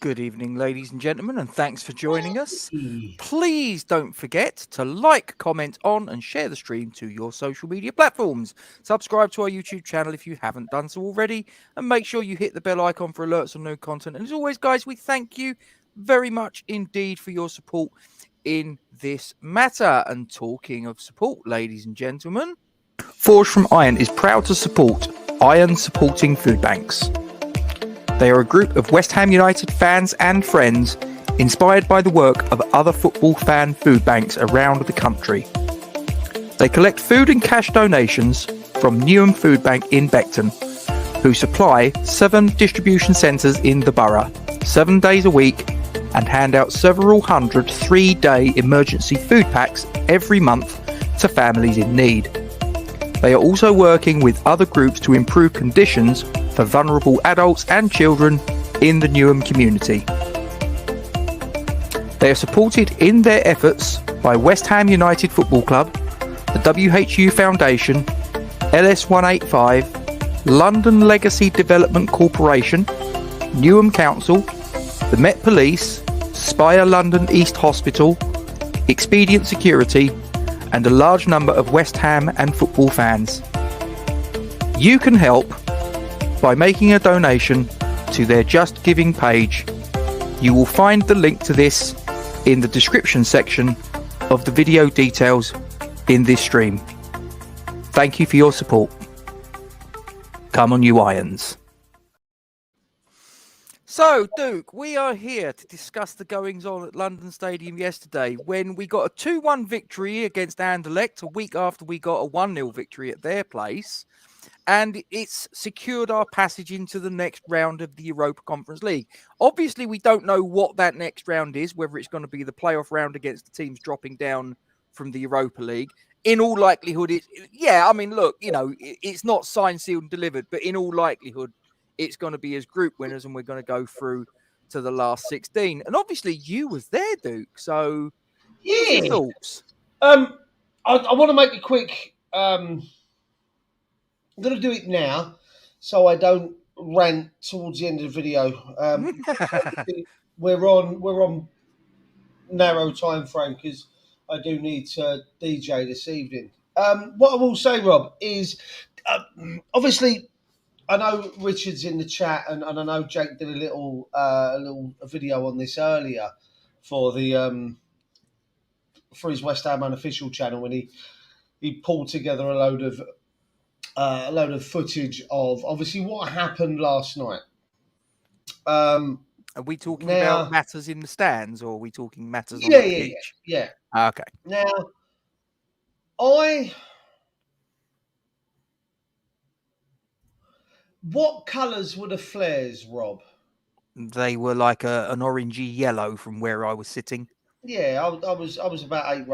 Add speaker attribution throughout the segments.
Speaker 1: Good evening, ladies and gentlemen, and thanks for joining us. Please don't forget to like, comment on, and share the stream to your social media platforms. Subscribe to our YouTube channel if you haven't done so already, and make sure you hit the bell icon for alerts on new content. And as always, guys, we thank you very much indeed for your support in this matter. And talking of support, ladies and gentlemen, Forge from Iron is proud to support Iron Supporting Food Banks. They are a group of West Ham United fans and friends inspired by the work of other football fan food banks around the country. They collect food and cash donations from Newham Food Bank in Beckton, who supply 7 distribution centres in the borough, 7 days a week, and hand out several hundred 3-day emergency food packs every month to families in need. They are also working with other groups to improve conditions for vulnerable adults and children in the Newham community. They are supported in their efforts by West Ham United Football Club, the WHU Foundation, LS185, London Legacy Development Corporation, Newham Council, the Met Police, Spire London East Hospital, Expedient Security, and a large number of West Ham and football fans. You can help by making a donation to their Just Giving page. You will find the link to this in the description section of the video details in this stream. Thank you for your support. Come on, you Irons. So, Duke, we are here to discuss the goings-on at London Stadium yesterday when we got a 2-1 victory against Anderlecht a week after we got a 1-0 victory at their place. And it's secured our passage into the next round of the Europa Conference League. Obviously, we don't know what that next round is, whether it's going to be the playoff round against the teams dropping down from the Europa League. In all likelihood, it's not signed, sealed, and delivered, but in all likelihood, it's going to be as group winners, and we're going to go through to the last 16. And obviously, you was there, Duke. So, what are your thoughts?
Speaker 2: I want to make a quick. I'm going to do it now, so I don't rant towards the end of the video. We're on narrow time frame because I do need to DJ this evening. What I will say, Rob, is obviously I know Richard's in the chat, and I know Jake did a little video on this earlier for the for his West Ham unofficial channel when he pulled together a load of footage of obviously what happened last night.
Speaker 1: Are we talking about matters in the stands, or are we talking matters on the pitch?
Speaker 2: Yeah.
Speaker 1: Okay.
Speaker 2: Now, what colours were the flares, Rob?
Speaker 1: They were like an orangey yellow from where I was sitting.
Speaker 2: Yeah, I was about 10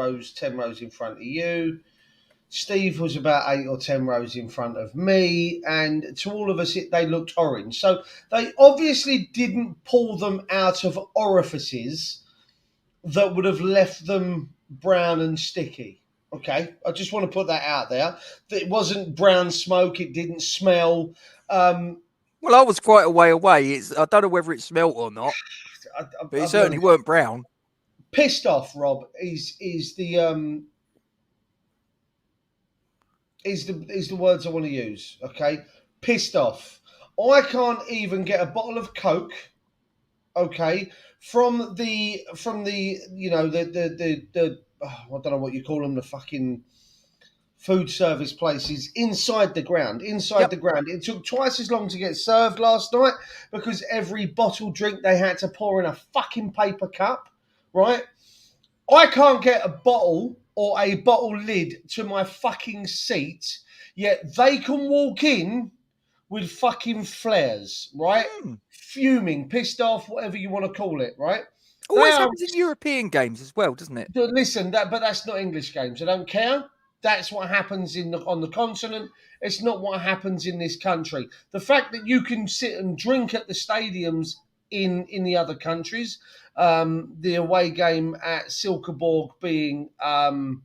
Speaker 2: rows in front of you. Steve was about 8 or 10 rows in front of me, and to all of us, they looked orange. So they obviously didn't pull them out of orifices that would have left them brown and sticky. Okay, I just want to put that out there. It wasn't brown smoke. It didn't smell.
Speaker 1: Well, I was quite a way away. I don't know whether it smelt or not, but it certainly weren't brown.
Speaker 2: Pissed off, Rob, is the words I want to use. Okay, pissed off. I can't even get a bottle of Coke. Okay, from the I don't know what you call them, the fucking food service places inside the ground. The ground. It took twice as long to get served last night because every bottle drink they had to pour in a fucking paper cup. Right? I can't get a bottle or a bottle lid to my fucking seat, yet they can walk in with fucking flares, right? Fuming, pissed off, whatever you want to call it, right?
Speaker 1: Always happens in European games as well, doesn't it?
Speaker 2: Listen, but that's not English games. I don't care. That's what happens on the continent. It's not what happens in this country. The fact that you can sit and drink at the stadiums in the other countries, the away game at Silkeborg being prime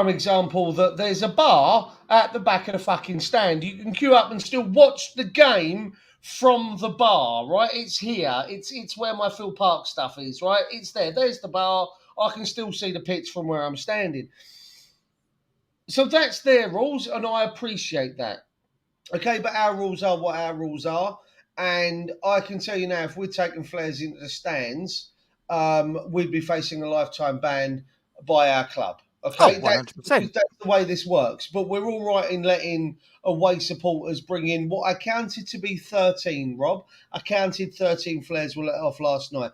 Speaker 2: example, that there's a bar at the back of the fucking stand. You can queue up and still watch the game from the bar, right? It's here. It's where my Phil Park stuff is, right? It's there. There's the bar. I can still see the pitch from where I'm standing. So that's their rules, and I appreciate that. Okay, but our rules are what our rules are. And I can tell you now, if we're taking flares into the stands, we'd be facing a lifetime ban by our club. Okay,
Speaker 1: 100%.
Speaker 2: That's the way this works. But we're all right in letting away supporters bring in what I counted to be 13, Rob. I counted 13 flares were let off last night.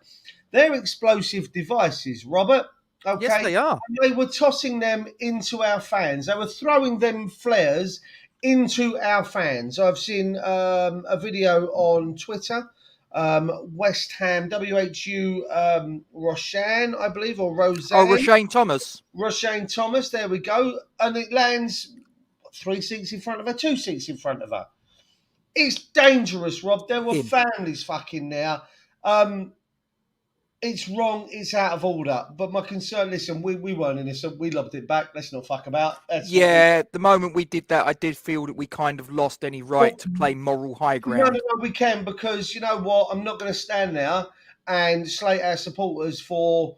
Speaker 2: They're explosive devices, Robert. Okay.
Speaker 1: Yes, they are.
Speaker 2: And they were tossing them into our fans. They were throwing them flares into our fans. I've seen a video on Twitter. West Ham, WHU Roshan, I believe, or Roseanne.
Speaker 1: Oh, Roshane Thomas.
Speaker 2: Roshane Thomas, there we go. And it lands 3 seats in front of her, 2 seats in front of her. It's dangerous, Rob. There were families fucking there. It's wrong. It's out of order. But my concern, listen, we weren't innocent. We lobbed it back. Let's not fuck about.
Speaker 1: The moment we did that, I did feel that we kind of lost any right to play moral high ground.
Speaker 2: No, we can, because you know what? I'm not going to stand there and slate our supporters for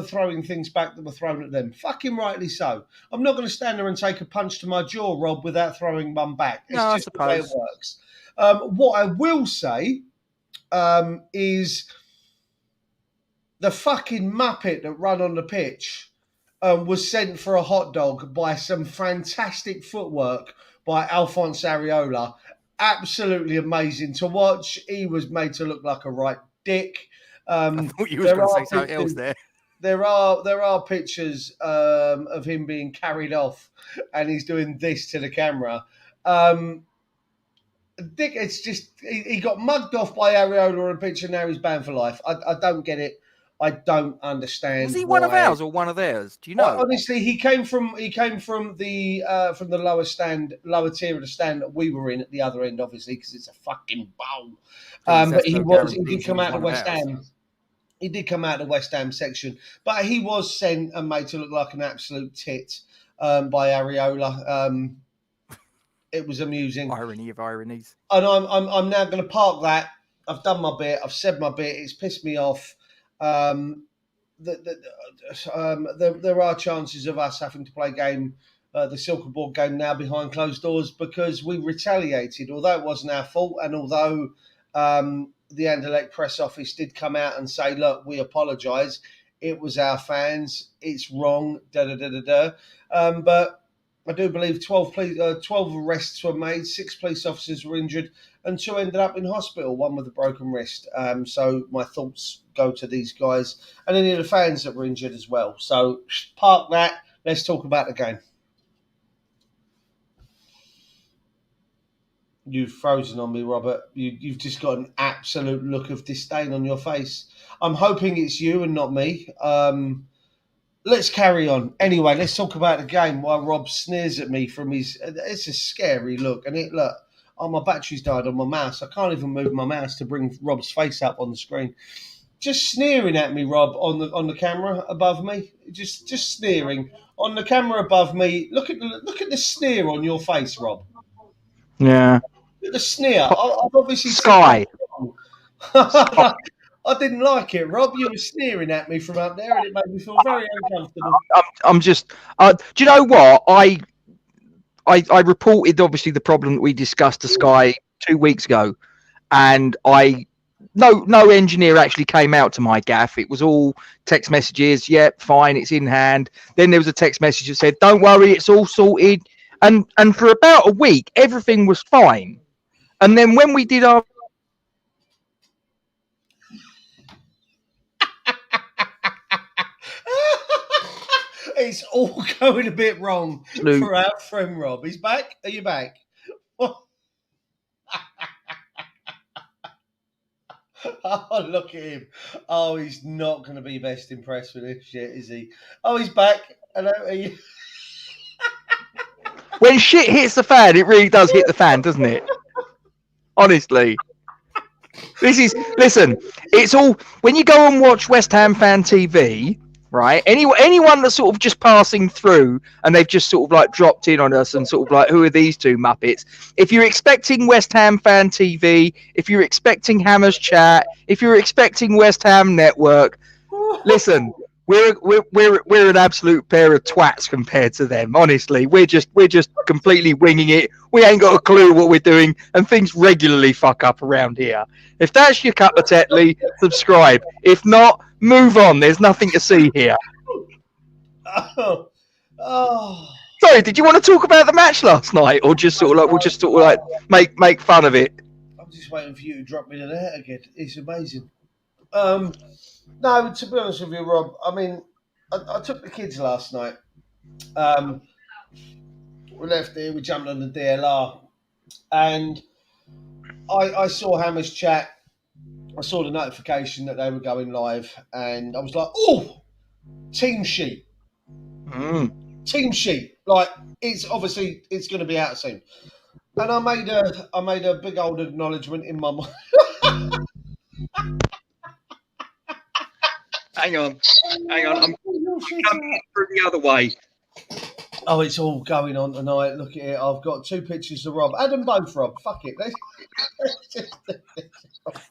Speaker 2: throwing things back that were thrown at them. Fucking rightly so. I'm not going to stand there and take a punch to my jaw, Rob, without throwing one back. It's just the way it works. What I will say is the fucking muppet that ran on the pitch was sent for a hot dog by some fantastic footwork by Alphonse Areola. Absolutely amazing to watch. He was made to look like a right dick.
Speaker 1: I thought you were going to say something else there.
Speaker 2: There are pictures of him being carried off, and he's doing this to the camera. Dick, it's just he got mugged off by Areola on a picture. Now he's banned for life. I don't get it. I don't understand.
Speaker 1: Was he one of ours or one of theirs? Do you know?
Speaker 2: Honestly, he came from the lower tier of the stand that we were in at the other end, obviously, because it's a fucking bowl. But he did come out of West Ham. He did come out of the West Ham section, but he was sent and made to look like an absolute tit by Areola. It was amusing.
Speaker 1: Irony of ironies.
Speaker 2: And I'm now going to park that. I've done my bit. I've said my bit. It's pissed me off. There are chances of us having to play the Silker Board game now behind closed doors, because we retaliated, although it wasn't our fault, and although the Anderlecht press office did come out and say, look, we apologise, it was our fans, it's wrong, but I do believe 12 arrests were made, 6 police officers were injured, and 2 ended up in hospital, one with a broken wrist. So my thoughts go to these guys and any of the fans that were injured as well. So park that. Let's talk about the game. You've frozen on me, Robert. You've just got an absolute look of disdain on your face. I'm hoping it's you and not me. Let's carry on. Anyway, let's talk about the game while Rob sneers at me from his... It's a scary look. And look, my battery's died on my mouse. I can't even move my mouse to bring Rob's face up on the screen. Just sneering at me, Rob, on the camera above me. Just sneering. On the camera above me. Look at the sneer on your face, Rob.
Speaker 3: Yeah.
Speaker 2: Look at the sneer. I've obviously...
Speaker 3: Sky.
Speaker 2: I didn't like it, Rob. You were sneering at me from up there, and it made me feel very uncomfortable.
Speaker 3: I'm just. Do you know what? I reported obviously the problem that we discussed to Sky 2 weeks ago, and no engineer actually came out to my gaff. It was all text messages. Yep, fine, it's in hand. Then there was a text message that said, "Don't worry, it's all sorted." And for about a week, everything was fine. And then when we did our
Speaker 2: it's all going a bit wrong for our friend Rob. He's back. Are you back? Oh, look at him. Oh, he's not going to be best impressed with this shit, is he? Oh, he's back. Hello, are you?
Speaker 3: When shit hits the fan, it really does hit the fan, doesn't it? Honestly. Listen, it's all... When you go and watch West Ham Fan TV... right? Anyone that's sort of just passing through and they've just sort of like dropped in on us and sort of like, who are these two Muppets? If you're expecting West Ham Fan TV, if you're expecting Hammer's Chat, if you're expecting West Ham Network, listen, we're an absolute pair of twats compared to them. Honestly, we're just completely winging it. We ain't got a clue what we're doing, and things regularly fuck up around here. If that's your cup of Tetley, subscribe. If not, move on. There's nothing to see here.
Speaker 2: Oh.
Speaker 3: Sorry, did you want to talk about the match last night, or just sort of like we'll just sort of like make fun of it?
Speaker 2: I'm just waiting for you to drop me the net again. It's amazing. No, to be honest with you, Rob, I mean, I took the kids last night. We left here, we jumped on the DLR, and I saw Hammer's Chat. I saw the notification that they were going live, and I was like, oh, team sheet. Team sheet. Like, it's obviously, it's going to be out soon. And I made a big old acknowledgement in my mind.
Speaker 3: Hang on. I'm coming through the other way.
Speaker 2: Oh, it's all going on tonight. Look at it. I've got 2 pictures of Rob. Add them both, Rob. Fuck it.
Speaker 1: No,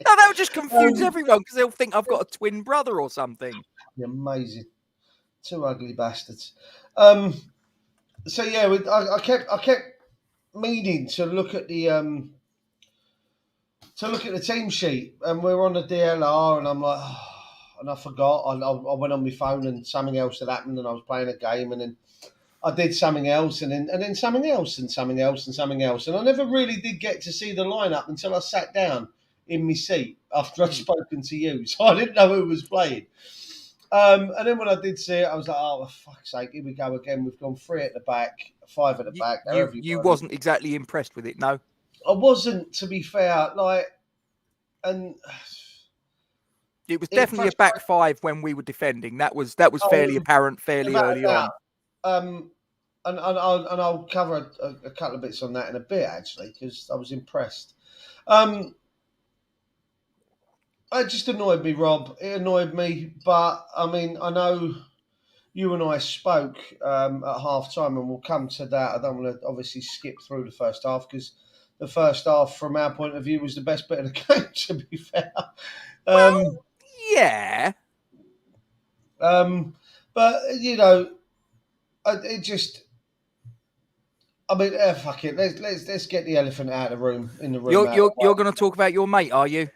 Speaker 1: that would just confuse everyone because they'll think I've got a twin brother or something.
Speaker 2: Amazing. 2 ugly bastards. So yeah, I kept meaning to look at the team sheet, and we're on the DLR, and I'm like, oh, and I forgot. I went on my phone, and something else had happened, and I was playing a game, and then I did something else, and then something else, and something else, and something else, and I never really did get to see the lineup until I sat down in my seat after I'd spoken to you, so I didn't know who was playing. And then when I did see it, I was like, oh, for fuck's sake, here we go again. We've gone 3 at the back, 5 at the back.
Speaker 1: You wasn't exactly impressed with it, no?
Speaker 2: I wasn't, to be fair. And
Speaker 1: it was definitely a back 5 when we were defending. That was fairly apparent fairly early on.
Speaker 2: And I'll cover a couple of bits on that in a bit, actually, because I was impressed. It just annoyed me, Rob. It annoyed me, but I mean, I know you and I spoke at half time, and we'll come to that. I don't want to obviously skip through the first half because the first half, from our point of view, was the best bit of the game, to be fair.
Speaker 1: Yeah.
Speaker 2: But, you know, it just... I mean, fuck it. Let's get the elephant out of the room.
Speaker 1: You're going to talk about your mate, are you?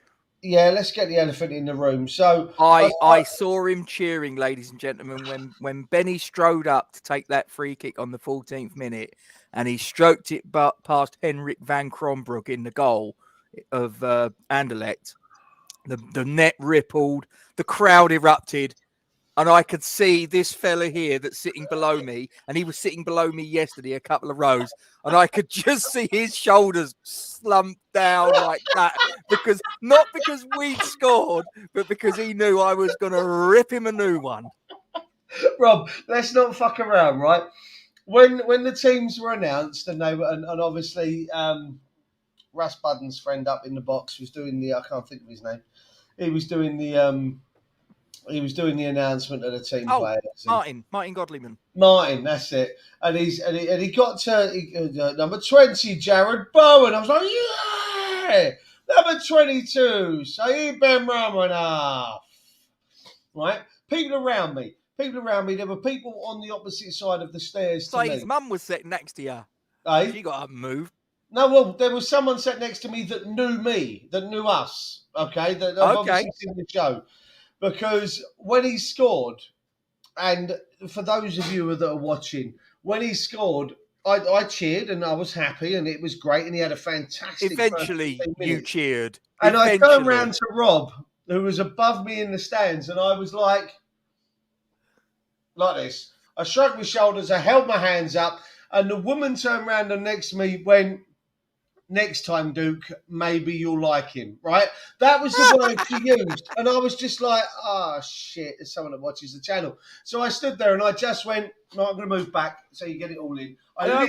Speaker 2: Yeah, let's get the elephant in the room. So
Speaker 1: I saw him cheering, ladies and gentlemen, when Benny strode up to take that free kick on the 14th minute, and he stroked it past Henrik van Kronbroek in the goal of Anderlecht. The net rippled, the crowd erupted. And I could see this fella here that's sitting below me, and he was sitting below me yesterday, a couple of rows, and I could just see his shoulders slump down like that, not because we'd scored, but because he knew I was going to rip him a new one.
Speaker 2: Rob, let's not fuck around, right? When the teams were announced, and obviously Russ Budden's friend up in the box was doing I can't think of his name. He was doing the announcement of the team players.
Speaker 1: Martin Godliman.
Speaker 2: Martin, that's it. And he got to number 20, Jared Bowen. I was like, yeah, number 22, Saeed Ben Ramanoff. Right, people around me. There were people on the opposite side of the stairs.
Speaker 1: Saeed's mum was sitting next to you.
Speaker 2: Hey?
Speaker 1: She got up and moved.
Speaker 2: No, well, there was someone sat next to me that knew us. Okay, that obviously seen the show. Because when he scored, and for those of you that are watching, when he scored, I cheered and I was happy and it was great and he had a fantastic...
Speaker 1: Eventually, you cheered.
Speaker 2: And I turned around to Rob, who was above me in the stands, and I was like this. I shrugged my shoulders, I held my hands up, and the woman turned around and next to me went, next time, Duke, maybe you'll like him, right? That was the word she used. And I was just like, oh, shit, there's someone that watches the channel. So I stood there and I just went, no, I'm going to move back so you get it all in. I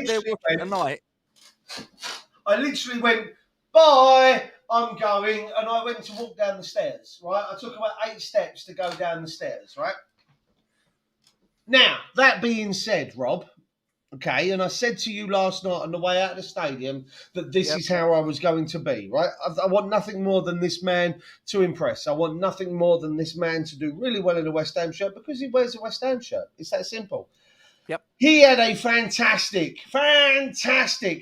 Speaker 2: literally went, bye, I'm going. And I went to walk down the stairs, right? I took about 8 steps to go down the stairs, right? Now, that being said, Rob, okay, and I said to you last night on the way out of the stadium that this is how I was going to be, right? I want nothing more than this man to impress. I want nothing more than this man to do really well in a West Ham shirt because he wears a West Ham shirt. It's that simple.
Speaker 1: Yep.
Speaker 2: He had a fantastic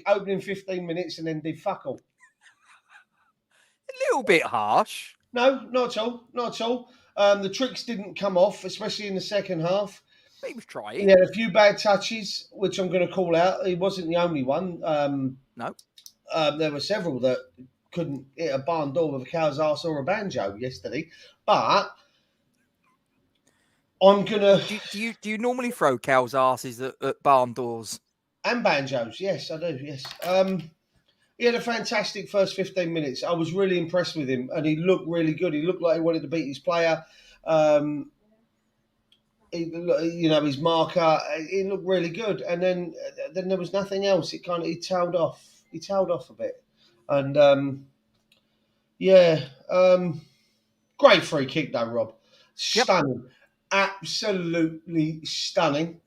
Speaker 2: opening 15 minutes and then did fuck all.
Speaker 1: A little bit harsh.
Speaker 2: No, not at all. Not at all. The tricks didn't come off, especially in the second half.
Speaker 1: He was trying.
Speaker 2: He had a few bad touches, which I'm going to call out. He wasn't the only one.
Speaker 1: No.
Speaker 2: There were several that couldn't hit a barn door with a cow's arse or a banjo yesterday. But I'm going to...
Speaker 1: Do you normally throw cows' asses at barn doors?
Speaker 2: And banjos, yes, I do, yes. He had a fantastic first 15 minutes. I was really impressed with him, and he looked really good. He looked like he wanted to beat his player. His marker. It looked really good, and then there was nothing else. He tailed off. He tailed off a bit, and great free kick though, Rob. Stunning, absolutely stunning.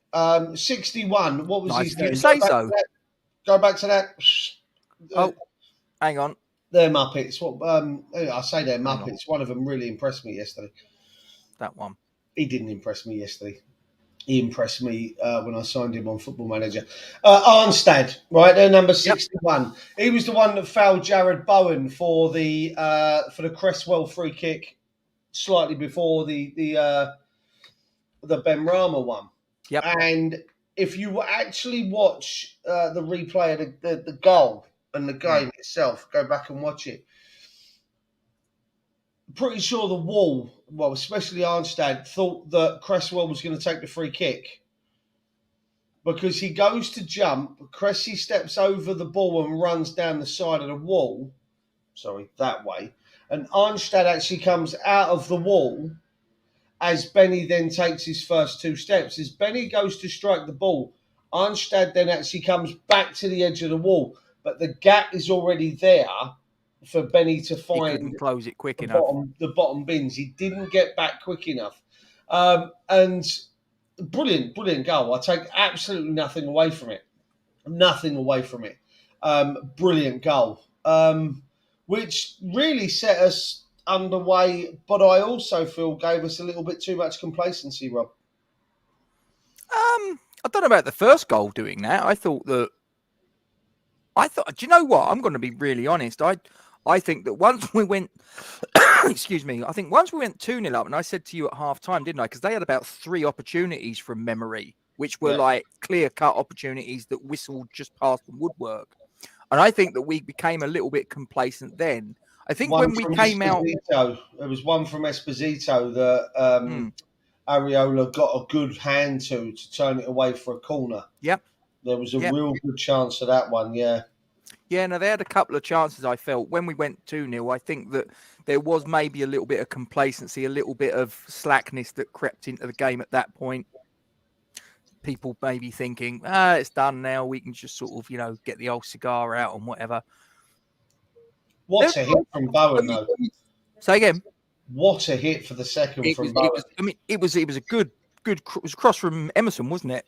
Speaker 2: 61. What was
Speaker 1: Nice
Speaker 2: his
Speaker 1: of you
Speaker 2: name?
Speaker 1: to say so.
Speaker 2: Go back to that.
Speaker 1: Oh, hang on.
Speaker 2: They're Muppets. I say they're Muppets. One of them really impressed me yesterday.
Speaker 1: That one.
Speaker 2: He didn't impress me yesterday. He impressed me when I signed him on Football Manager. Arnstad, right? They're number 61. Yep. He was the one that fouled Jared Bowen for the Cresswell free kick slightly before the Ben Rama one.
Speaker 1: Yep.
Speaker 2: And if you actually watch the replay of the goal and the game itself, go back and watch it. Pretty sure the Wall, well, especially Arnstad, thought that Cresswell was going to take the free kick because he goes to jump. Cressy steps over the ball and runs down the side of the wall. Sorry, that way. And Arnstad actually comes out of the wall as Benny then takes his first two steps. As Benny goes to strike the ball, Arnstad then actually comes back to the edge of the wall, but the gap is already there for Benny to find.
Speaker 1: He couldn't close it quick enough.
Speaker 2: The bottom bins. He didn't get back quick enough. And brilliant goal. I take absolutely nothing away from it. Brilliant goal. Which really set us underway, but I also feel gave us a little bit too much complacency, Rob.
Speaker 1: I don't know about the first goal doing that. I thought, do you know what? I'm going to be really honest. I think that once we went, excuse me, I think once we went 2-0 up, and I said to you at half time, didn't I? Because they had about 3 opportunities from memory, which were like clear-cut opportunities that whistled just past the woodwork. And I think that we became a little bit complacent then. I think when we came out...
Speaker 2: There was one from Esposito that Areola got a good hand to turn it away for a corner.
Speaker 1: Yep.
Speaker 2: There was a real good chance of that one, yeah.
Speaker 1: Yeah, no, they had a couple of chances, I felt. When we went 2-0, I think that there was maybe a little bit of complacency, a little bit of slackness that crept into the game at that point. People maybe thinking, it's done now. We can just sort of, get the old cigar out and whatever.
Speaker 2: What a hit from Bowen, though.
Speaker 1: Say again.
Speaker 2: What a hit for the second from Bowen.
Speaker 1: It was a good it was across from Emerson, wasn't it?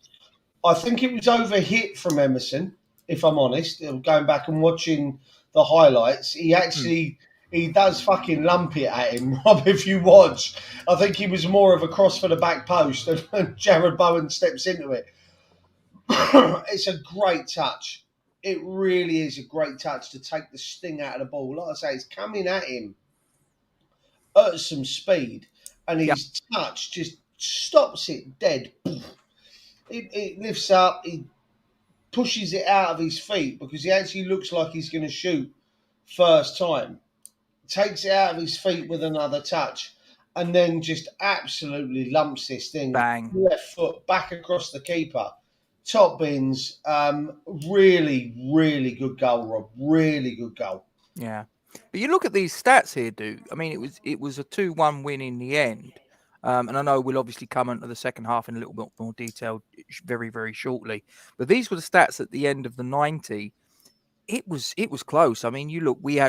Speaker 2: I think it was over hit from Emerson, if I'm honest. Going back and watching the highlights, he actually he does fucking lump it at him, Rob, if you watch. I think he was more of a cross for the back post and Jared Bowen steps into it. It's a great touch. It really is a great touch to take the sting out of the ball. Like I say, it's coming at him at some speed, and his touch just stops it dead. It lifts up, he pushes it out of his feet because he actually looks like he's going to shoot first time. Takes it out of his feet with another touch, and then just absolutely lumps this thing.
Speaker 1: Bang.
Speaker 2: Left foot back across the keeper. Top bins. Really, really good goal, Rob. Really good goal.
Speaker 1: Yeah. But you look at these stats here, dude. I mean, it was a 2-1 win in the end. And I know we'll obviously come into the second half in a little bit more detail very, very shortly. But these were the stats at the end of the 90. It was close. I mean, you look, we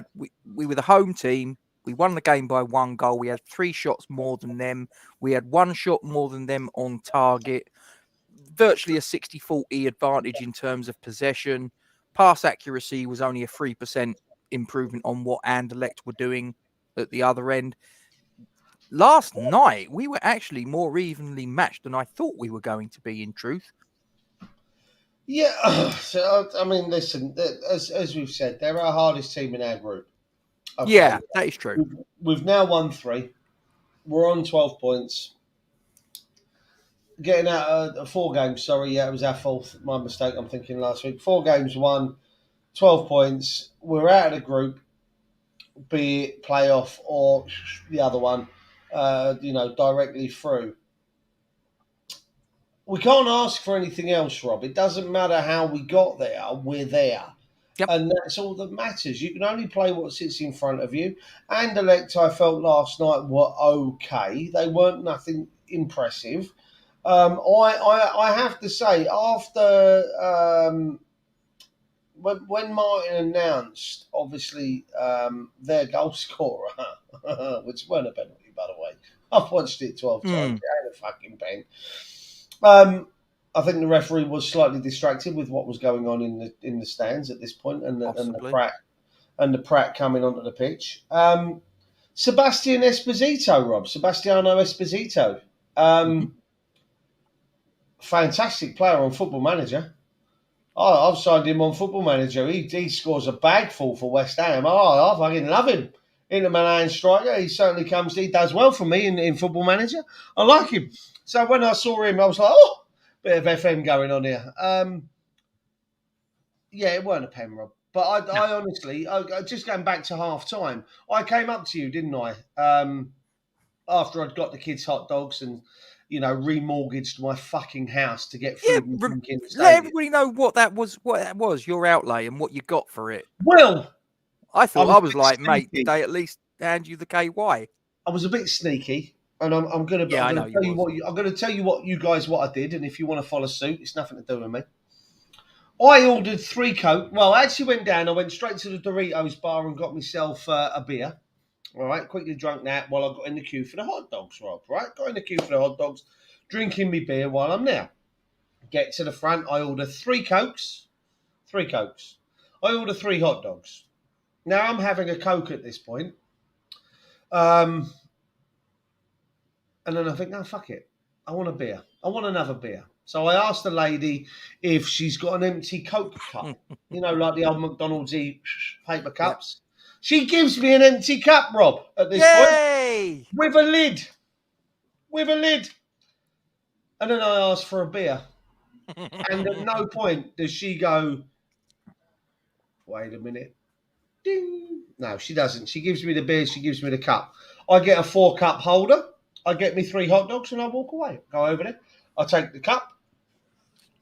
Speaker 1: were the home team We won the game by 1 goal. We had 3 shots more than them. We had 1 shot more than them on target. Virtually a 60-40 advantage in terms of possession. Pass accuracy was only a 3% improvement on what Anderlecht were doing at the other end. Last night, we were actually more evenly matched than I thought we were going to be, in truth.
Speaker 2: Yeah, so I mean, listen, as we've said, they're our hardest team in our group. Okay.
Speaker 1: Yeah, that is true.
Speaker 2: We've now won 3. We're on 12 points. Getting out of 4 games, sorry, yeah, it was our fault. My mistake, I'm thinking last week. 4 games won, 12 points. We're out of the group, be it playoff or the other one, directly through. We can't ask for anything else, Rob. It doesn't matter how we got there, we're there.
Speaker 1: Yep.
Speaker 2: And that's all that matters. You can only play what sits in front of you. Anderlecht, I felt last night, were okay. They weren't nothing impressive. I have to say, after when Martin announced, obviously, their goal scorer, which weren't a penalty, by the way. I've watched it 12 times. It ain't a fucking pen. I think the referee was slightly distracted with what was going on in the stands at this point, and the Pratt coming onto the pitch. Sebastiano Esposito. Fantastic player on Football Manager. I've signed him on Football Manager. He scores a bagful for West Ham. I fucking love him. Inter Milan striker. He certainly comes. He does well for me in Football Manager. I like him. So when I saw him, I was like, oh, bit of FM going on here. Yeah, it weren't a pen, Rob. But I honestly, just going back to half time, I came up to you, didn't I? After I'd got the kids hot dogs and, remortgaged my fucking house to get food and drink in the stadium.
Speaker 1: Let everybody know what that was, your outlay and what you got for it.
Speaker 2: Well,
Speaker 1: I thought I was like, sneaky. Mate, did they at least hand you the KY?
Speaker 2: I was a bit sneaky. And I'm going to tell you what I did, and if you want to follow suit, it's nothing to do with me. I ordered 3 Coke. Well, I actually went down. I went straight to the Doritos bar and got myself a beer. All right, quickly drank that while I got in the queue for the hot dogs, Rob. Right, got in the queue for the hot dogs, drinking me beer while I'm there. Get to the front. I order 3 Cokes. 3 Cokes. I order 3 hot dogs. Now I'm having a Coke at this point. And then I think, no, fuck it. I want a beer. I want another beer. So I asked the lady if she's got an empty Coke cup. Like the old McDonald's paper cups. Yeah. She gives me an empty cup, Rob, at this point. With a lid. And then I asked for a beer. And at no point does she go, wait a minute. Ding. No, she doesn't. She gives me the beer. She gives me the cup. I get a 4-cup holder. I get me 3 hot dogs and I walk away. Go over there. I take the cup.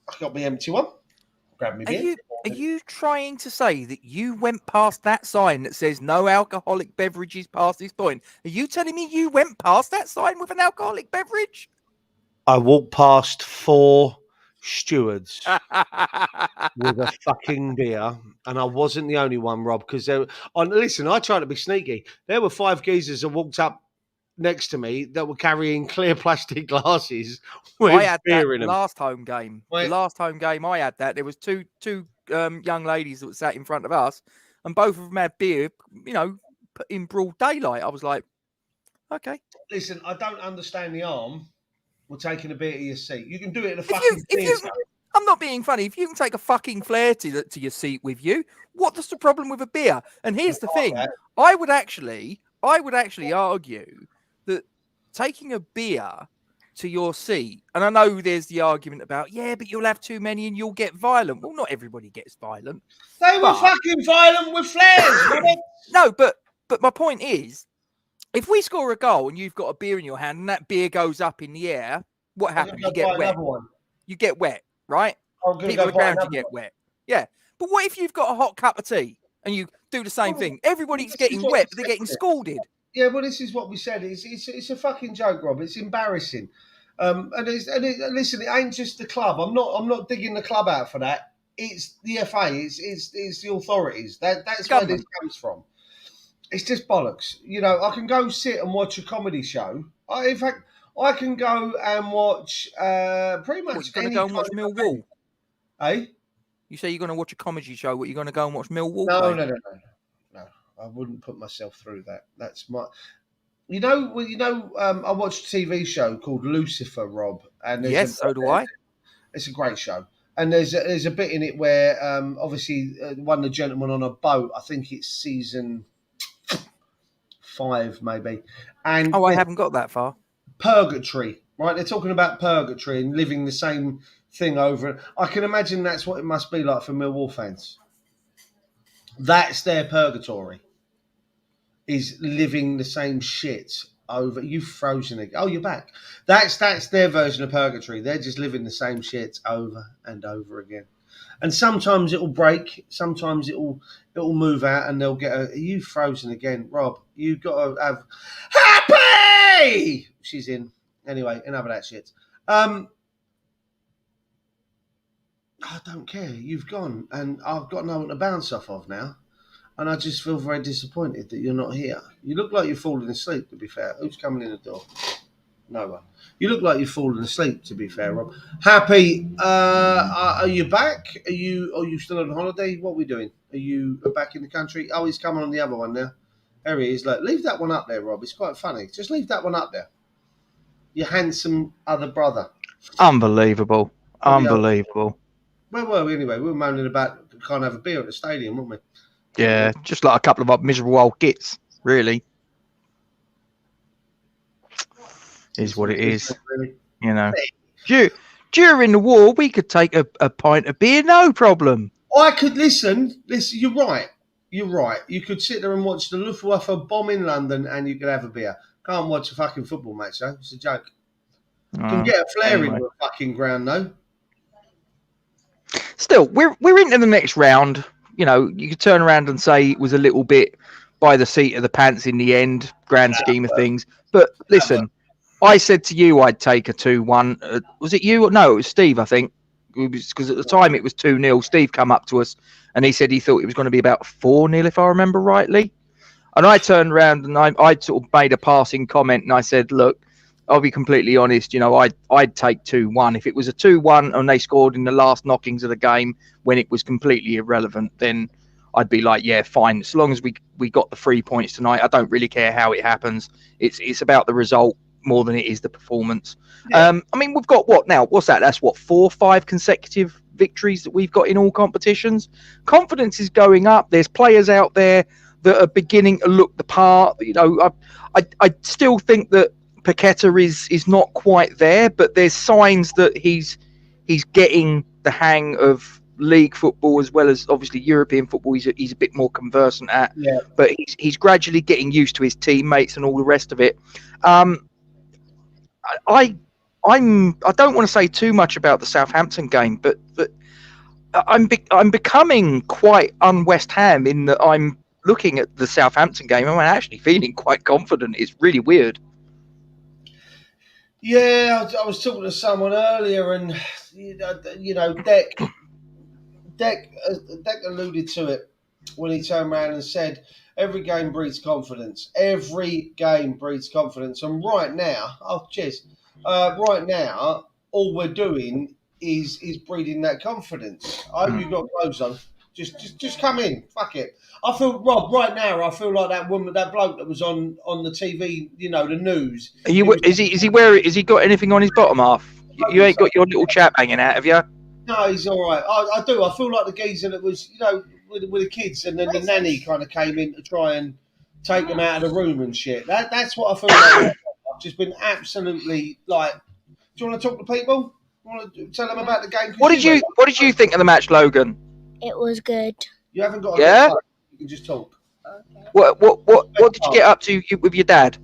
Speaker 2: I got me empty one. Grab me beer.
Speaker 1: Are you trying to say that you went past that sign that says no alcoholic beverages past this point? Are you telling me you went past that sign with an alcoholic beverage?
Speaker 2: I walked past 4 stewards with a fucking beer, and I wasn't the only one, Rob, because listen, I tried to be sneaky. There were 5 geezers that walked up next to me that were carrying clear plastic glasses with
Speaker 1: I had
Speaker 2: beer
Speaker 1: that
Speaker 2: in them.
Speaker 1: Last home game. The last home game I had that. There was two young ladies that were sat in front of us, and both of them had beer, in broad daylight. I was like, okay.
Speaker 2: Listen, I don't understand the arm. We're taking a beer to your seat. You can do it in a fucking theatre.
Speaker 1: I'm not being funny. If you can take a fucking flare to your seat with you, what's the problem with a beer? And here's the thing. I would actually argue that taking a beer to your seat, and I know there's the argument about, but you'll have too many and you'll get violent. Well, not everybody gets violent.
Speaker 2: They were fucking violent with flares.
Speaker 1: No, but my point is, if we score a goal and you've got a beer in your hand and that beer goes up in the air, what happens? You get wet. You get wet, right? People on the ground, you get wet. Yeah. But what if you've got a hot cup of tea and you do the same thing? Everybody's getting wet, but they're getting scalded.
Speaker 2: Yeah, well, this is what we said. It's a fucking joke, Rob. It's embarrassing. Listen, it ain't just the club. I'm not digging the club out for that. It's the FA. It's the authorities. That's where this comes from. it's just bollocks. You know, I can go sit and watch a comedy show. In fact, I can go and watch pretty much
Speaker 1: What, you're going to
Speaker 2: any
Speaker 1: go and watch
Speaker 2: kind of
Speaker 1: Millwall?
Speaker 2: event. Eh?
Speaker 1: You say you're going to watch a comedy show. What, you're going to go and watch Millwall
Speaker 2: No,
Speaker 1: play?
Speaker 2: no. I wouldn't put myself through that. That's my. You know, I watched a TV show called Lucifer, Rob, and
Speaker 1: So do I.
Speaker 2: It's a great show, and there's a bit in it where obviously one of the gentlemen on a boat. I think it's season 5, maybe, and
Speaker 1: I haven't got that far.
Speaker 2: Purgatory, right? They're talking about purgatory and living the same thing over. I can imagine that's what it must be like for Millwall fans. That's their purgatory. Is living the same shit over. You've frozen again. Oh, you're back. That's their version of purgatory. They're just living the same shit over and over again. And sometimes it'll break. Sometimes it'll move out, and they'll get a. Are you frozen again, Rob? You've got to have happy. She's in anyway. Enough of that shit. I don't care. You've gone, and I've got no one to bounce off of now. And I just feel very disappointed that you're not here. You look like you're falling asleep, to be fair. Who's coming in the door? No one. You look like you're falling asleep, to be fair, Rob. Happy, are you back? Are you still on holiday? What are we doing? Are you back in the country? Oh, he's coming on the other one now. There he is. Look, leave that one up there, Rob. It's quite funny. Just leave that one up there. Your handsome other brother.
Speaker 3: Unbelievable. Unbelievable.
Speaker 2: Where were we anyway? We were moaning about can't have a beer at the stadium, weren't we?
Speaker 3: Yeah, just like a couple of miserable old gits, really. Is what it is, you know. During the war, we could take a pint of beer, no problem.
Speaker 2: I could listen. You're right. You could sit there and watch the Luftwaffe bomb in London, and you could have a beer. Can't watch a fucking football match, though. It's a joke. Can get a flare into a fucking ground, though.
Speaker 3: Still, we're into the next round. You know, you could turn around and say it was a little bit by the seat of the pants in the end, grand scheme of things. But listen, I said to you I'd take a 2-1. Was it you? No, it was Steve, I think. Because at the time it was 2-0. Steve come up to us and he said he thought it was going to be about 4-0, if I remember rightly. And I turned around and I sort of made a passing comment and I said, look, I'll be completely honest, you know, I'd take 2-1. If it was a 2-1 and they scored in the last knockings of the game when it was completely irrelevant, then I'd be like, yeah, fine. As long as we got the 3 points tonight, I don't really care how it happens. It's about the result more than it is the performance. Yeah. I mean, we've got what now? What's that? That's what, 4 or 5 consecutive victories that we've got in all competitions. Confidence is going up. There's players out there that are beginning to look the part. You know, I still think that Paqueta is not quite there, but there's signs that he's getting the hang of league football as well as obviously European football. He's a bit more conversant at, but he's gradually getting used to his teammates and all the rest of it. I don't want to say too much about the Southampton game, but I'm becoming quite un-West Ham in that I'm looking at the Southampton game and I'm actually feeling quite confident. It's really weird.
Speaker 2: Yeah, I was talking to someone earlier, and you know, Deck alluded to it when he turned around and said, "Every game breeds confidence. Every game breeds confidence." And right now, right now, all we're doing is breeding that confidence. I hope you got clothes on. Just come in. Fuck it. I feel, Rob, right now, I feel like that woman, that bloke that was on the TV, you know, the news.
Speaker 3: Is he got anything on his bottom half? You ain't got your little chap hanging out, have you?
Speaker 2: No, he's all right. I do. I feel like the geezer that was, you know, with the kids, and then the nanny kind of came in to try and take them out of the room and shit. That's what I feel like. I've just been absolutely like. Do you want to talk to people? Want to tell them about the game?
Speaker 3: What did you think of the match, Logan?
Speaker 4: It was good.
Speaker 2: You haven't got. You can just talk.
Speaker 4: Okay.
Speaker 3: What did you get up to with your dad?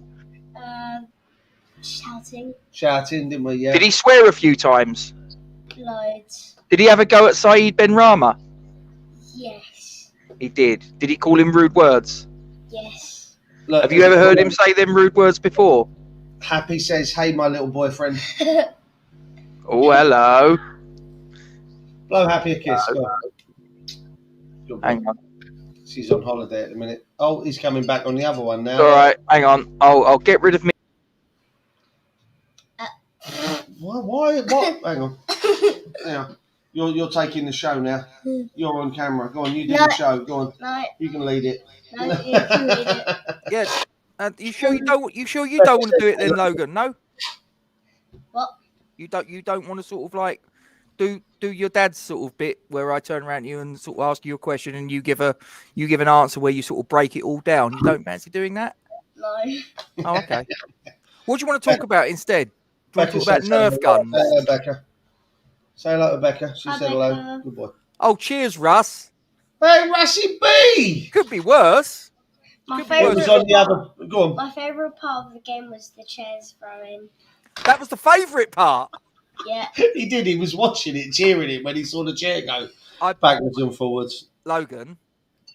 Speaker 4: Shouting,
Speaker 2: didn't we? Yeah.
Speaker 3: Did he swear a few times?
Speaker 4: Loads.
Speaker 3: Did he have a go at Saeed Ben Rama?
Speaker 4: Yes.
Speaker 3: He did. Did he call him rude words?
Speaker 4: Yes.
Speaker 2: Look,
Speaker 3: have you ever heard him say them rude words before?
Speaker 2: Happy says, "Hey, my little boyfriend."
Speaker 3: Oh, hello.
Speaker 2: Blow Happy a kiss.
Speaker 3: Hang on.
Speaker 2: She's on holiday at the minute. Oh, he's coming back on the other one now.
Speaker 3: All right, hang on. I'll get rid of me.
Speaker 2: Why? What? Hang on. Yeah. You're taking the show now. You're on camera. Go on, you do the show. Go on.
Speaker 4: No,
Speaker 2: You can lead it.
Speaker 4: no, you can read it.
Speaker 1: Yeah. You sure you don't? You sure you don't want to do it then, Logan? No.
Speaker 4: What?
Speaker 1: You don't want to sort of like do your dad's sort of bit where I turn around to you and sort of ask you a question and you give an answer where you sort of break it all down. You don't fancy doing that?
Speaker 4: No.
Speaker 1: Oh, okay. What do you want to talk about instead? Do you want to talk about
Speaker 2: said
Speaker 1: Nerf guns?
Speaker 2: Say hello, Becca. Say hello to Becca. She
Speaker 4: Hi,
Speaker 2: said hello.
Speaker 4: Becca.
Speaker 2: Good boy.
Speaker 1: Oh, cheers, Russ.
Speaker 2: Hey, Russie B!
Speaker 1: Could be worse.
Speaker 4: My
Speaker 1: Could be
Speaker 2: What was
Speaker 1: worse.
Speaker 2: on the other? Go on.
Speaker 4: My favourite part of the game was the chairs throwing.
Speaker 1: That was the favourite part.
Speaker 4: Yeah.
Speaker 2: He did. He was watching it, cheering it when he saw the chair go
Speaker 1: I-
Speaker 2: backwards and forwards.
Speaker 1: Logan,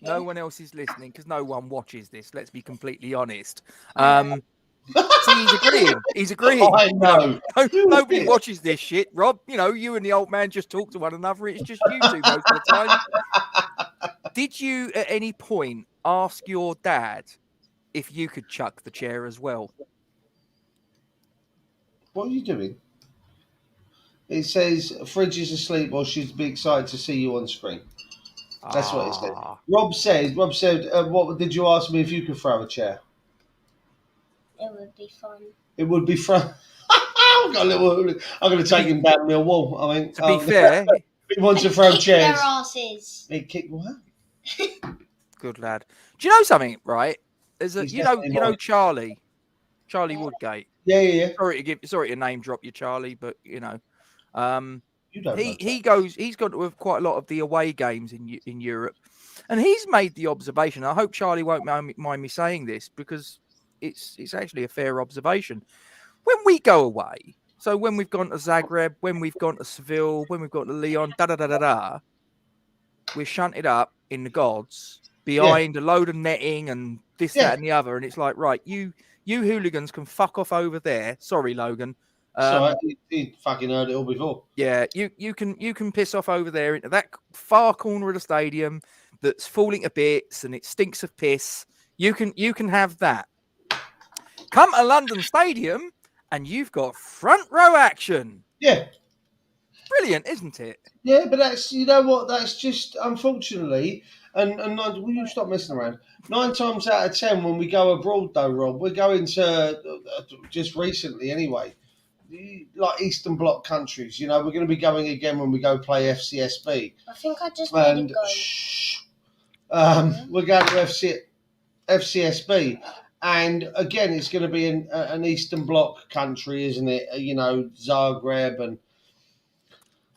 Speaker 1: no one else is listening because no one watches this. Let's be completely honest. See, he's agreeing.
Speaker 2: I know.
Speaker 1: Nobody watches this shit, Rob. You know, you and the old man just talk to one another. It's just you two most of the time. Did you at any point ask your dad if you could chuck the chair as well?
Speaker 2: What are you doing? It says Fridge is asleep or she'd be excited to see you on screen. That's what it said. Rob said, what did you ask me if you could throw a chair?
Speaker 4: It would be fun.
Speaker 2: It would be fun. I'm going to take him down the wall. I mean,
Speaker 1: To be fair,
Speaker 2: he wants to throw
Speaker 4: Kick
Speaker 2: chairs.
Speaker 4: their asses.
Speaker 2: He kicked what?
Speaker 1: good lad. Do you know something? Right? There's a
Speaker 2: He's
Speaker 1: you know
Speaker 2: definitely
Speaker 1: Charlie Woodgate.
Speaker 2: Yeah.
Speaker 1: Sorry to name drop you, Charlie, but you know,
Speaker 2: You don't know.
Speaker 1: he's gone to quite a lot of the away games in Europe, and he's made the observation. I hope Charlie won't mind me saying this because it's actually a fair observation. When we go away, so when we've gone to Zagreb, when we've gone to Seville, when we've gone to Lyon, we're shunted up in the gods behind a load of netting and this, that, and the other, and it's like, right, you hooligans can fuck off over there. Sorry, Logan.
Speaker 2: So he fucking heard it all before.
Speaker 1: Yeah, you can piss off over there into that far corner of the stadium that's falling to bits and it stinks of piss. You can have that. Come to London Stadium and you've got front row action.
Speaker 2: Yeah.
Speaker 1: Brilliant, isn't it?
Speaker 2: Yeah, but that's, you know what, that's just, unfortunately, and will you stop messing around? 9 times out of 10 when we go abroad though, Rob, we're going to, just recently anyway, like Eastern Bloc countries, you know, we're going to be going again when we go play FCSB.
Speaker 4: I think I just made it go.
Speaker 2: We're going to FCSB. And again, it's going to be an Eastern Bloc country, isn't it? You know, Zagreb and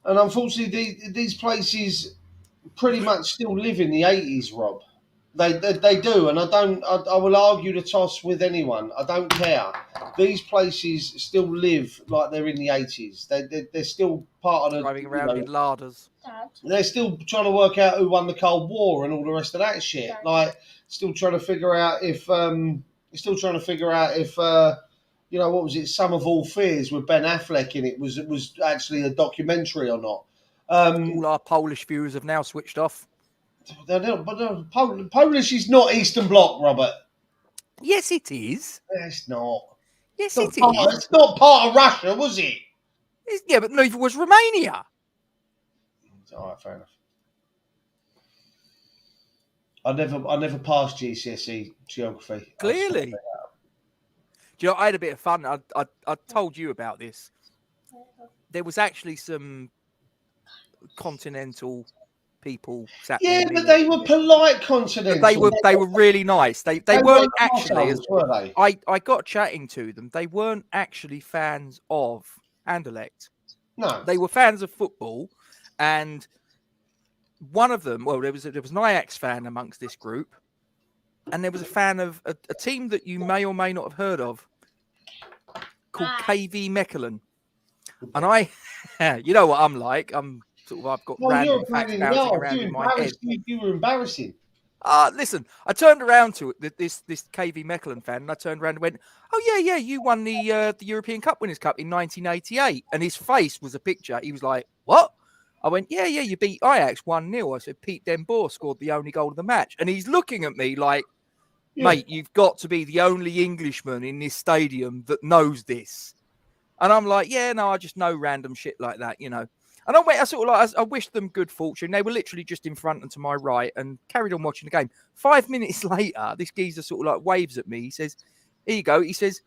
Speaker 2: unfortunately, these places pretty much still live in the 80s, Rob. They do, and I will argue the toss with anyone. I don't care. These places still live like they're in the 80s. They're still part of the
Speaker 1: Driving around in larders.
Speaker 4: Dad.
Speaker 2: They're still trying to work out who won the Cold War and all the rest of that shit.
Speaker 4: Dad.
Speaker 2: Like, still trying to figure out if you know, what was it? Sum of All Fears with Ben Affleck in it was actually a documentary or not.
Speaker 1: All our Polish viewers have now switched off.
Speaker 2: Polish is not Eastern Bloc, Robert.
Speaker 1: Yes, it is.
Speaker 2: It's not.
Speaker 1: Yes,
Speaker 2: It's
Speaker 1: it
Speaker 2: not
Speaker 1: is.
Speaker 2: it's not part of Russia, was it?
Speaker 1: Yeah, but neither was Romania.
Speaker 2: All right, fair enough. I never passed GCSE geography.
Speaker 1: Clearly. Do you know, I had a bit of fun. I told you about this. There was actually some continental people sat
Speaker 2: Yeah,
Speaker 1: there.
Speaker 2: but they were polite continental.
Speaker 1: They were really nice. They weren't actually,
Speaker 2: assholes, were they?
Speaker 1: I got chatting to them. They weren't actually fans of Anderlecht.
Speaker 2: No.
Speaker 1: They were fans of football, and one of them, well, there was an Ajax fan amongst this group, and there was a fan of a team that you may or may not have heard of called KV Mechelen. And I, you know what I'm like. I've got random facts bouncing around in my head.
Speaker 2: You were embarrassing.
Speaker 1: Listen, I turned around to it, this KV Mechelen fan, and I turned around and went, "Oh yeah, you won the European Cup Winners' Cup in 1988." And his face was a picture. He was like, "What?" I went, "Yeah, you beat Ajax 1-0." I said, "Pete Den Boer scored the only goal of the match," and he's looking at me like,
Speaker 2: Yeah.
Speaker 1: Mate, you've got to be the only Englishman in this stadium that knows this. And I'm like, yeah, no, I just know random shit like that, you know. And I wished them good fortune. They were literally just in front and to my right and carried on watching the game. 5 minutes later, this geezer sort of like waves at me. He says, here you go. He says,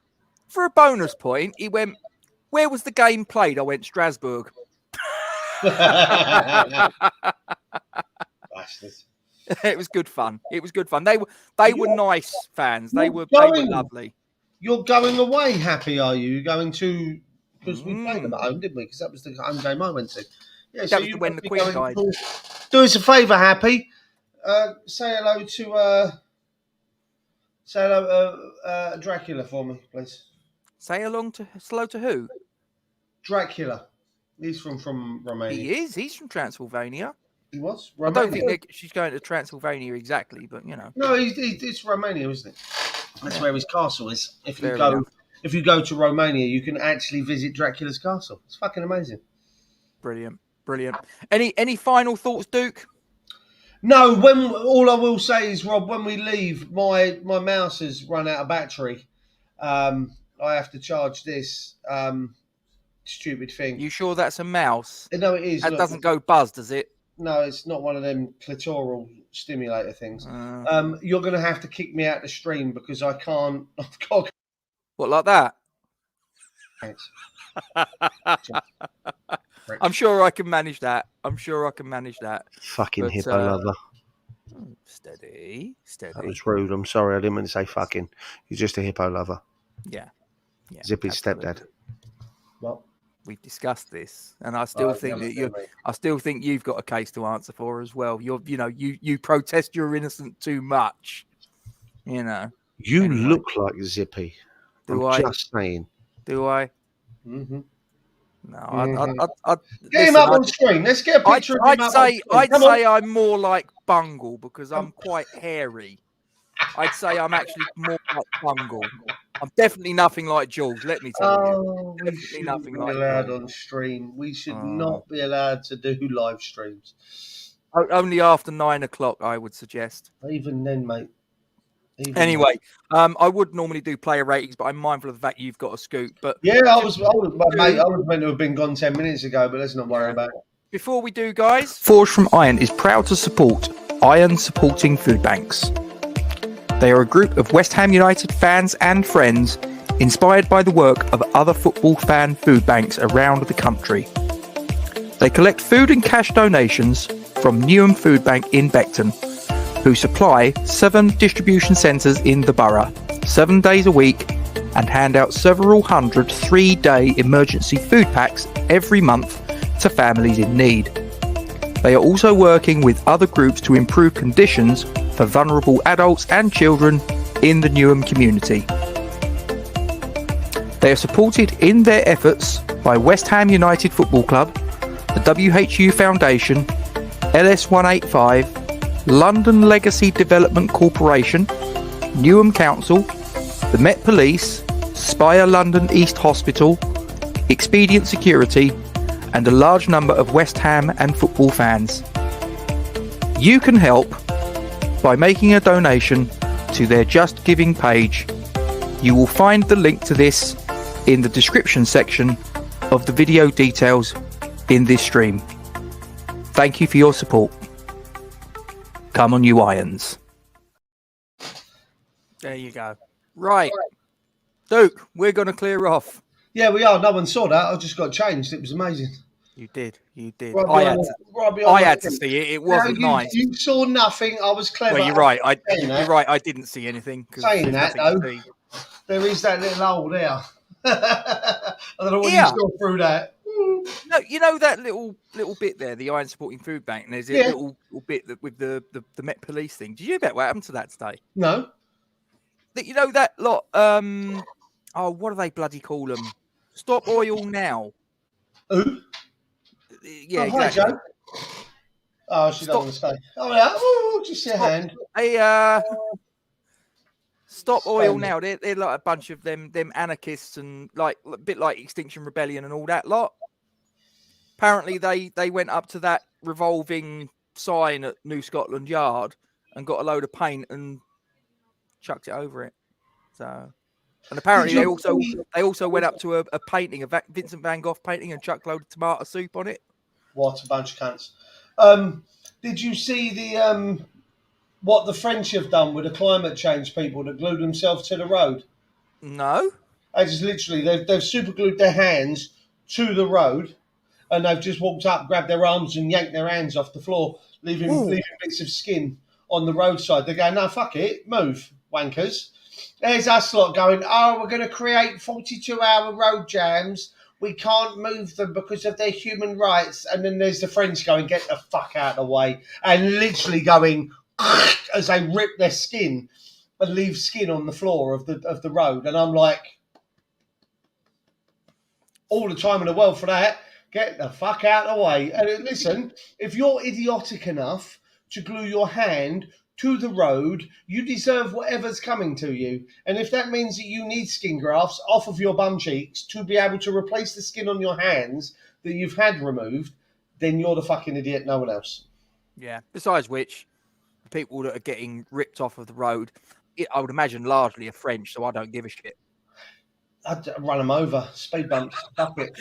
Speaker 1: for a bonus point, he went, where was the game played? I went, Strasbourg.
Speaker 2: Bastards.
Speaker 1: It was good fun. It was good fun. They were nice fans. They were lovely.
Speaker 2: You're going away happy, are you? You're going to, because we played them at home, didn't we? Because that was the home game I went to. Yeah,
Speaker 1: That was when the Queen died.
Speaker 2: Do us a favour, Happy. Say hello to Dracula for me, please.
Speaker 1: Say hello to who?
Speaker 2: Dracula. He's from Romania.
Speaker 1: He is. He's from Transylvania.
Speaker 2: He was.
Speaker 1: Romania. I don't think she's going to Transylvania exactly, but you know.
Speaker 2: No, it's Romania, isn't it? That's where his castle is. If you go to Romania, you can actually visit Dracula's castle. It's fucking amazing.
Speaker 1: Brilliant. Any final thoughts, Duke?
Speaker 2: No. All I will say is, Rob, when we leave, my mouse has run out of battery. I have to charge this stupid thing.
Speaker 1: You sure that's a mouse?
Speaker 2: No, it is.
Speaker 1: That doesn't go buzz, does it?
Speaker 2: No, it's not one of them clitoral stimulator things. You're going to have to kick me out the stream because I can't.
Speaker 1: What, like that?
Speaker 2: Thanks.
Speaker 1: I'm sure I can manage that.
Speaker 2: Fucking hippo lover.
Speaker 1: Steady.
Speaker 2: That was rude. I'm sorry. I didn't mean to say fucking. You're just a hippo lover.
Speaker 1: Yeah.
Speaker 2: Zippy's stepdad.
Speaker 1: Well, we've discussed this, and I still think that I still think you've got a case to answer for as well. You protest you're innocent too much. You know.
Speaker 2: You look like Zippy. Just saying.
Speaker 1: Do I?
Speaker 2: Mm-hmm.
Speaker 1: No,
Speaker 2: get him up on screen. Let's get a picture of him.
Speaker 1: I'd say I'm more like Bungle because I'm quite hairy. I'd say I'm actually more like Bungle. I'm definitely nothing like Jules. Let me tell you.
Speaker 2: We shouldn't be allowed on stream. We should not be allowed to do live streams.
Speaker 1: Only after 9 o'clock, I would suggest.
Speaker 2: Even then, mate.
Speaker 1: Anyway, I would normally do player ratings, but I'm mindful of the fact you've got a scoop. But
Speaker 2: yeah, I was meant to have been gone 10 minutes ago, but let's not worry about it.
Speaker 1: Before we do, guys, Forged from Iron is proud to support Iron Supporting Food Banks. They are a group of West Ham United fans and friends inspired by the work of other football fan food banks around the country. They collect food and cash donations from Newham Food Bank in Beckton, who supply 7 distribution centres in the borough, 7 days a week, and hand out several hundred 3-day emergency food packs every month to families in need. They are also working with other groups to improve conditions for vulnerable adults and children in the Newham community. They are supported in their efforts by West Ham United Football Club, the WHU Foundation, LS185, London Legacy Development Corporation, Newham Council, the Met Police, Spire London East Hospital, Expedient Security, and a large number of West Ham and football fans. You can help by making a donation to their Just Giving page. You will find the link to this in the description section of the video details in this stream. Thank you for your support. Come on, you Irons. There you go. Right. Duke, we're going to clear off.
Speaker 2: Yeah, we are. No one saw that. I just got changed. It was amazing.
Speaker 1: You did.
Speaker 2: I
Speaker 1: had to see it. It wasn't nice.
Speaker 2: You saw nothing. I was clever.
Speaker 1: Well, you're right. You're right. I didn't see anything.
Speaker 2: Saying that, though, there is that little hole there. I don't know what you saw through that.
Speaker 1: No, you know that little bit there, the Iron Supporting Food Bank, and there's a little bit with the Met Police thing. Did you hear about what happened to that today?
Speaker 2: No.
Speaker 1: You know that lot. What do they bloody call them? Stop Oil Now.
Speaker 2: Who?
Speaker 1: Yeah, exactly.
Speaker 2: Hi, Joe. Oh, she doesn't want to stay. Oh yeah. Oh, just your hand.
Speaker 1: Hey, Stop Oil Now. They're like a bunch of them anarchists and like a bit like Extinction Rebellion and all that lot. Apparently, they went up to that revolving sign at New Scotland Yard and got a load of paint and chucked it over it. So, and apparently they also went up to a painting, a Vincent van Gogh painting, and chucked a load of tomato soup on it.
Speaker 2: What a bunch of cunts. Did you see the what the French have done with the climate change people that glued themselves to the road?
Speaker 1: No.
Speaker 2: They just literally they've super glued their hands to the road, and they've just walked up, grabbed their arms, and yanked their hands off the floor, leaving bits of skin on the roadside. They're going, no, fuck it, move, wankers. There's us lot going, oh, we're going to create 42-hour road jams. We can't move them because of their human rights. And then there's the French going, get the fuck out of the way. And literally going, as they rip their skin and leave skin on the floor of the road. And I'm like, all the time in the world for that. Get the fuck out of the way. And listen, if you're idiotic enough to glue your hand to the road, you deserve whatever's coming to you. And if that means that you need skin grafts off of your bum cheeks to be able to replace the skin on your hands that you've had removed, then you're the fucking idiot, no one else.
Speaker 1: Yeah. Besides which, the people that are getting ripped off of the road, I would imagine largely are French, so I don't give a shit.
Speaker 2: I'd run them over. Speed bumps. Fuck it.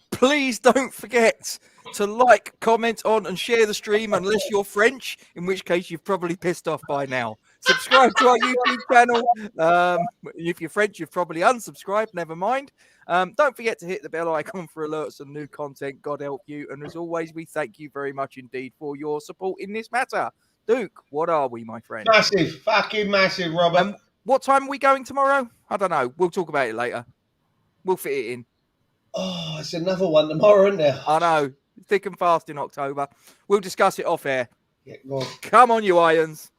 Speaker 1: Please don't forget to like, comment on, and share the stream unless you're French, in which case you've probably pissed off by now. Subscribe to our YouTube channel. If you're French, you've probably unsubscribed. Never mind. Don't forget to hit the bell icon for alerts and new content. God help you. And as always, we thank you very much indeed for your support in this matter. Duke, what are we, my friend?
Speaker 2: Massive. Fucking massive, Robert.
Speaker 1: What time are we going tomorrow? I don't know. We'll talk about it later. We'll fit it in.
Speaker 2: Oh, it's another one tomorrow, isn't there?
Speaker 1: I know. Thick and fast in October. We'll discuss it off air.
Speaker 2: Yeah, go on.
Speaker 1: Come on, you irons.